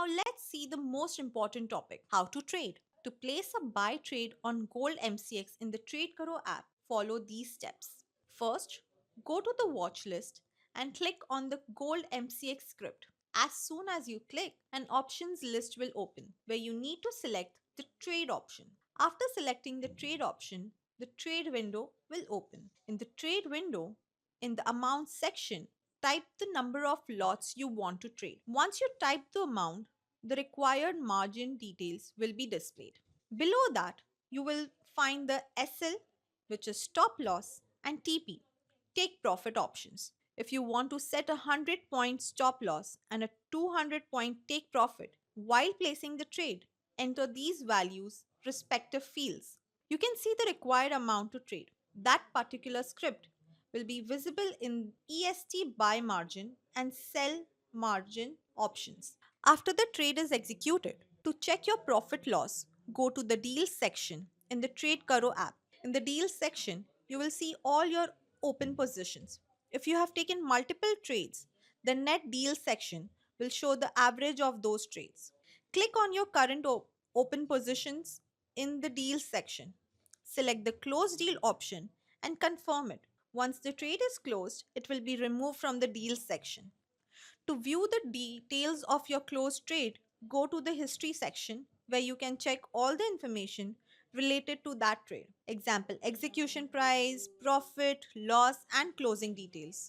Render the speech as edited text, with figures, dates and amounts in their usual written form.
Now let's see the most important topic, how to trade. To place a buy trade on Gold MCX in the Tradekaro app, follow these steps. First, go to the watch list and click on the Gold MCX script. As soon as you click, an options list will open where you need to select the trade option. After selecting the trade option, the trade window will open. In the trade window, in the amount section, type the number of lots you want to trade. Once you type the amount, the required margin details will be displayed. Below that, you will find the SL, which is stop loss, and TP, take profit options. If you want to set a 100-point stop loss and a 200-point take profit while placing the trade, enter these values respective fields. You can see the required amount to trade. That particular script will be visible in EST buy margin and sell margin options. After the trade is executed, to check your profit loss, go to the deals section in the Tradekaro app. In the deals section, you will see all your open positions. If you have taken multiple trades, the net deal section will show the average of those trades. Click on your current open positions in the deals section. Select the close deal option and confirm it. Once the trade is closed, it will be removed from the deals section. To view the details of your closed trade, go to the history section where you can check all the information related to that trade. Example, execution price, profit, loss, and closing details.